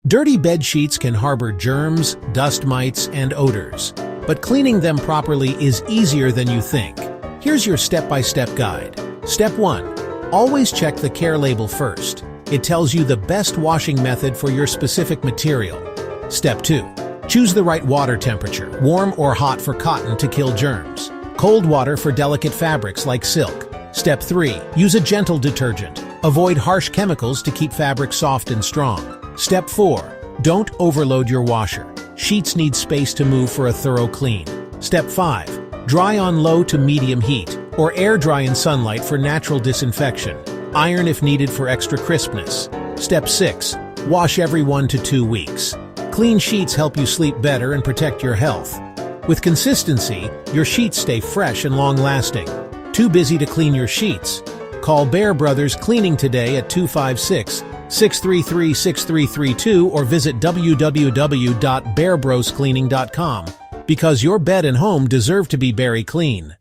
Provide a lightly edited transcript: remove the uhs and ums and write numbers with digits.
Dirty bed sheets can harbor germs, dust mites, and odors, but cleaning them properly is easier than you think. Here's your step-by-step guide. Step 1. Always check the care label first. It tells you the best washing method for your specific material. Step 2. Choose the right water temperature, warm or hot for cotton to kill germs. Cold water for delicate fabrics like silk. Step 3. Use a gentle detergent. Avoid harsh chemicals to keep fabric soft and strong. Step 4. Don't overload your washer. Sheets need space to move for a thorough clean. Step 5. Dry on low to medium heat, or air dry in sunlight for natural disinfection. Iron if needed for extra crispness. Step 6. Wash every 1 to 2 weeks. Clean sheets help you sleep better and protect your health. With consistency, your sheets stay fresh and long-lasting. Too busy to clean your sheets? Call Bear Brothers Cleaning today at 256-633-6332 or visit www.bearbroscleaning.com, because your bed and home deserve to be Beary Clean.